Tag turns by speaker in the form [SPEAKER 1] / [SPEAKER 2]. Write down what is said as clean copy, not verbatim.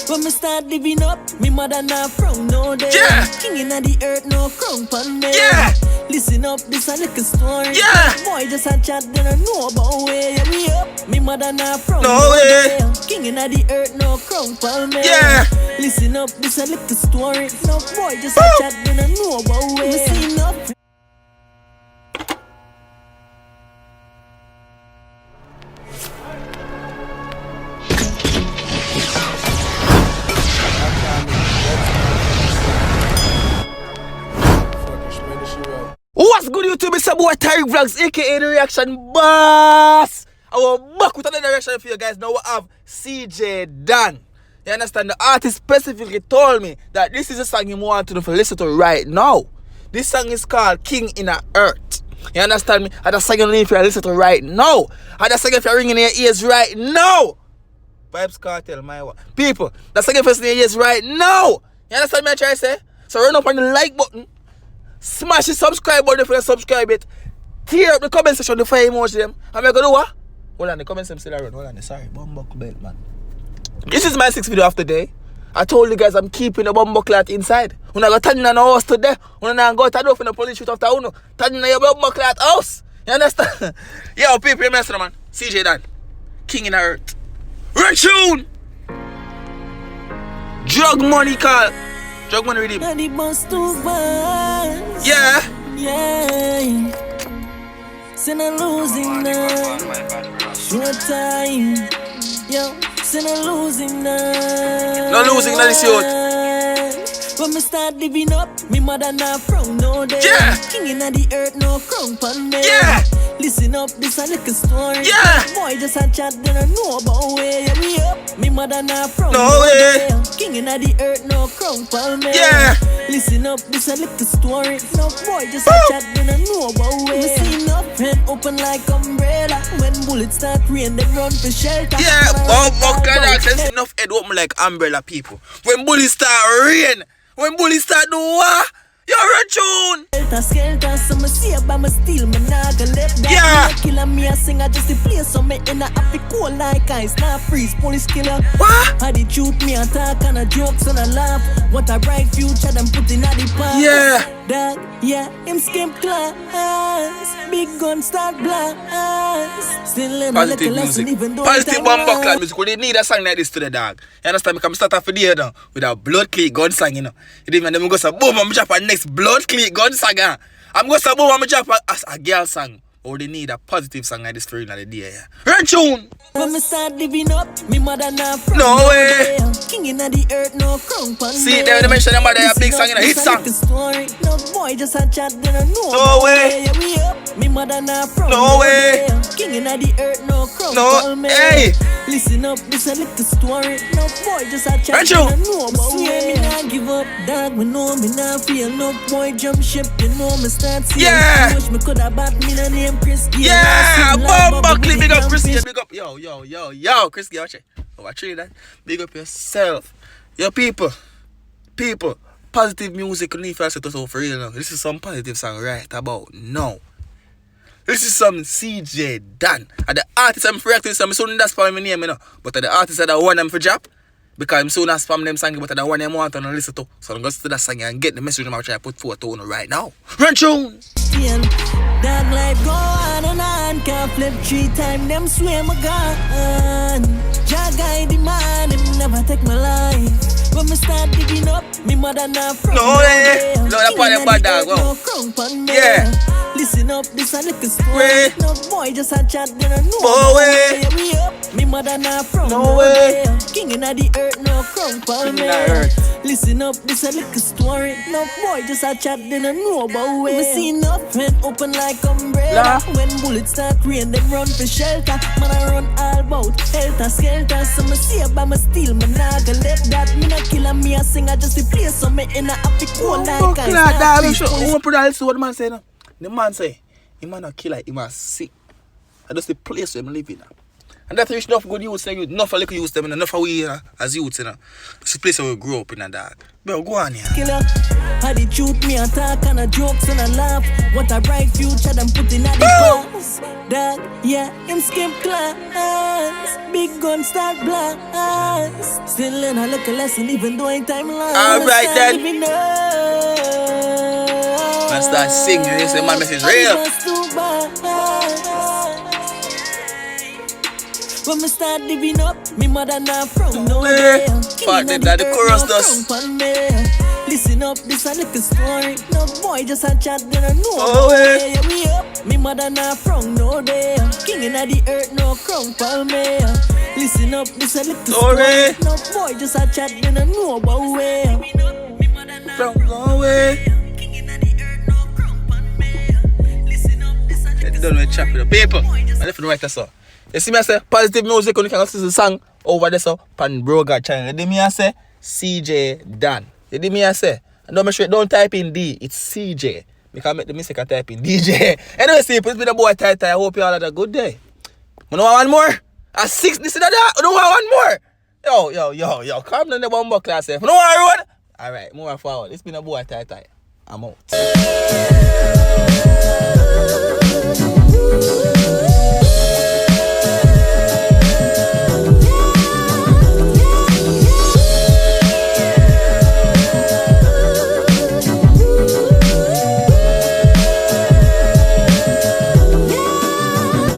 [SPEAKER 1] When me start living up, me mother not from no day.
[SPEAKER 2] Yeah.
[SPEAKER 1] King inna the earth, no crown pon me.
[SPEAKER 2] Yeah.
[SPEAKER 1] Listen up, this a little story.
[SPEAKER 2] Yeah.
[SPEAKER 1] Boy just a chat, then I know about way. Yeah, we up, me mother not from
[SPEAKER 2] No way.
[SPEAKER 1] day. King inna the earth, no crown pon me.
[SPEAKER 2] Yeah.
[SPEAKER 1] Listen up, this a little story. No boy just a chat, then I know about way. Me see enough.
[SPEAKER 2] What's good, YouTube? It's your boy Tyrekevlogs, aka the Reaction Boss. Our back with another reaction for you guys. Now we have CJ Dan. You understand? The artist specifically told me that this is a song he wanted to listen to right now. This song is called King in the Earth. You understand me? And the song you need to listen to right now. And the song if you're ringing in your ears right now. Vibes Cartel, my one. People, the song if you're in your ears right now. You understand me? I try to say? So run up on the like button. Smash the subscribe button if you subscribe it. Tear up the comment section, the fire emoji them. I'm gonna do what? Hold on, the comments them still around. Hold on, sorry, bumbuckle belt, man. This is my 6th video of the day. I told you guys I'm keeping the bumbuckle inside. When I go turn in the house today, when I go to the the police shoot after uno, turn in your bumbuckle house. You understand? Yo, people, you mess man. CJ Dan, King in the Earth. Red tune. Drug money call. Drug money redeem. Yeah.
[SPEAKER 1] Yeah. Sin a losing now. Short time. Yo, sin a losing now.
[SPEAKER 2] No losing now this youth.
[SPEAKER 1] When me start living up, me mother not from no day.
[SPEAKER 2] Yeah.
[SPEAKER 1] King inna the earth, no crown pon me.
[SPEAKER 2] Yeah.
[SPEAKER 1] Listen up, this a little story.
[SPEAKER 2] Yeah.
[SPEAKER 1] Boy just a chat, then I know about way. Yeah, we up, me mother not from
[SPEAKER 2] No way.
[SPEAKER 1] day. King inna the earth, no crown pon me.
[SPEAKER 2] Yeah.
[SPEAKER 1] Listen up, this a little story. No boy just a chat, then I know about way. Me see enough head open like umbrella. When bullets start rain, they run for shelter.
[SPEAKER 2] Yeah, but there's enough head open like umbrella, people. When bullets start rain, when bullets start do what? You're a tune.
[SPEAKER 1] Skelter, so me see about me steal, me nah go let that.
[SPEAKER 2] Yeah.
[SPEAKER 1] Killer me a sing, I just the play, so me in a happy cool like ice, not freeze, police killer.
[SPEAKER 2] What?
[SPEAKER 1] How the truth me attack and a jokes and a laugh. What a bright future them put in a the past.
[SPEAKER 2] Yeah.
[SPEAKER 1] That, yeah, him skip class. Big gun start blast. Still in a
[SPEAKER 2] Positive
[SPEAKER 1] little lesson,
[SPEAKER 2] music.
[SPEAKER 1] even though
[SPEAKER 2] Positive bumbuckle music. We didn't need a song like this today, dog. You understand? We can start off the day now with a blood click gun song, you know. You didn't even go say boom, I'm drop a next blood click gun song. I'm going to say boom, I'm drop a girl song. Or they need a positive song like this for the day. Yeah. Red tune.
[SPEAKER 1] When me start living up, me mother not from
[SPEAKER 2] No way.
[SPEAKER 1] King inna the earth, no crown pon me.
[SPEAKER 2] See, they mention them mother a big song in a hit song.
[SPEAKER 1] No boy just a chat, then I know.
[SPEAKER 2] No way.
[SPEAKER 1] Yeah, we up, me mother not from
[SPEAKER 2] No way.
[SPEAKER 1] King inna the earth, no crown
[SPEAKER 2] No,
[SPEAKER 1] pon me.
[SPEAKER 2] hey.
[SPEAKER 1] Listen up, this a little story. No boy just a chat,
[SPEAKER 2] Red
[SPEAKER 1] then I
[SPEAKER 2] tune.
[SPEAKER 1] know. But me not give up, dog. We know me not feel no boy jump ship. You know me start seeing.
[SPEAKER 2] Yeah.
[SPEAKER 1] Much me coulda bought me no name Chris.
[SPEAKER 2] Yeah, bumbuckle, big up Chrissy, big up, yo, Chrissy, watch it. Over Trinidad, big up yourself. Yo, people, positive music, you need to listen to for real now. This is some positive song right about now. This is some CJ Dan. And the artist I'm reacting to, I'm soon that's for my name, you know. But the artist that I want them for job, because I'm soon as spam them song, but I want them want to listen to. So I'm going to that song and get the message I'm trying to put forth to right now. Run tune!
[SPEAKER 1] Dark life go on and on. Can't flip 3 times, them swear my gun. Jah guide the man, him never take my life. When me start digging up, me mother not from
[SPEAKER 2] No way. No, that part of bad dog, wow. Yeah.
[SPEAKER 1] Listen up, this a little story.
[SPEAKER 2] Way.
[SPEAKER 1] No boy just a chat, then I know.
[SPEAKER 2] No way.
[SPEAKER 1] Yeah, we up, me mother not from
[SPEAKER 2] No way.
[SPEAKER 1] King inna the earth, no crown for me. Listen up, this a little story. No boy just a chat, then I know about way. Me see enough head open like umbrella. When bullets start rain, them run for shelter. Man I run all about helter skelter. So me see about me steal, me nah go let that. Me not kill me a sing, I just the place. So me in a happy cool like ice.
[SPEAKER 2] What the man say now? The man say, he man not kill like he man sick. And that's the place where I'm living. And that's the enough good youths, enough of little youths, enough of we as youths, you know. That's the place where we grow up in a dog. Bro, go on here.
[SPEAKER 1] Killer, how the truth me attack and a jokes and a laugh. What a bright future them put in a the past. Dog, yeah, him skip class. Big gun start blast. Still learn a little lesson even though ain't time long.
[SPEAKER 2] Alright then.
[SPEAKER 1] Living up.
[SPEAKER 2] Man start singing, you say my message real.
[SPEAKER 1] When me start living up, me mother not from no
[SPEAKER 2] way.
[SPEAKER 1] day.
[SPEAKER 2] Fuck that, the chorus does.
[SPEAKER 1] Listen up, this a little story. No boy just a chat, then I know.
[SPEAKER 2] Oh, way.
[SPEAKER 1] Yeah, we up. Me mother not from no day. King inna the earth, no crown for me. Listen up, this a little story. No boy just a chat, then I know about way.
[SPEAKER 2] From no way. They don't know chat with the people. I left to write a song. You see me I say positive music when you can listen to the song over there so pan Broga channel. You see me I say CJ Dan. You see me I say and don't make sure don't type in D, it's CJ. Because I make the mistake and type in DJ. Anyway, see, it's been a boy tight. I hope you all had a good day. You don't want one more? At 6 this and that? You don't want one more? Yo, come down the bumbo class. You don't want to run? Alright, move forward. It's been a boy tight. I'm out.